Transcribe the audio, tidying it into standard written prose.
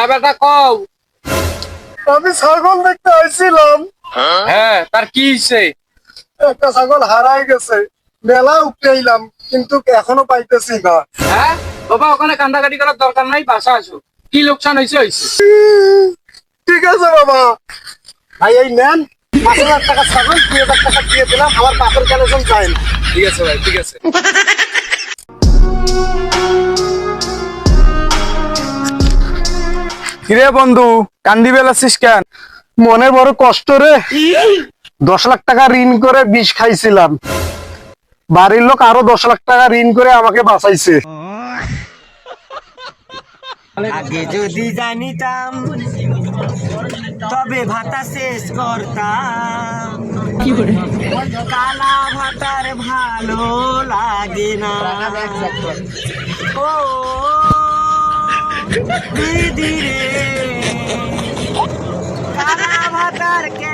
হ্যাঁ বেটা কও। আমি ছাগল দেখতে আইছিলাম। হ্যাঁ তার কি হইছে? একটা ছাগল হারাই গেছে, মেলা উঠেইলাম কিন্তু এখনো পাইতেছি না। হ্যাঁ বাবা, ওখানে কান্দাকাটি করার দরকার নাই, বাসা আসো। কি লোকসান হয়েছে হয়েছে। ঠিক আছে বাবা। ভাই এই নেন 5,000 টাকা ছাগল, 2,000 টাকা দিয়ে দিলাম, আমার বাপের কালেকশন চাই না। ঠিক আছে ভাই, ঠিক আছে। কিরে বন্ধু, কান্দি বেলাছিস কেন? মনে বড় কষ্ট রে। 10 লাখ টাকা ঋণ করে বিষ খাইছিলাম, বাড়ির লোক আরো 10 লাখ টাকা ঋণ করে আমাকে বাঁচাইছে। আগে যদি জানিতাম তবে ভাতা শেষ করতাম। কালা ভাতার ভালো লাগে না। ও দিদি রে, কালা ভাতার কে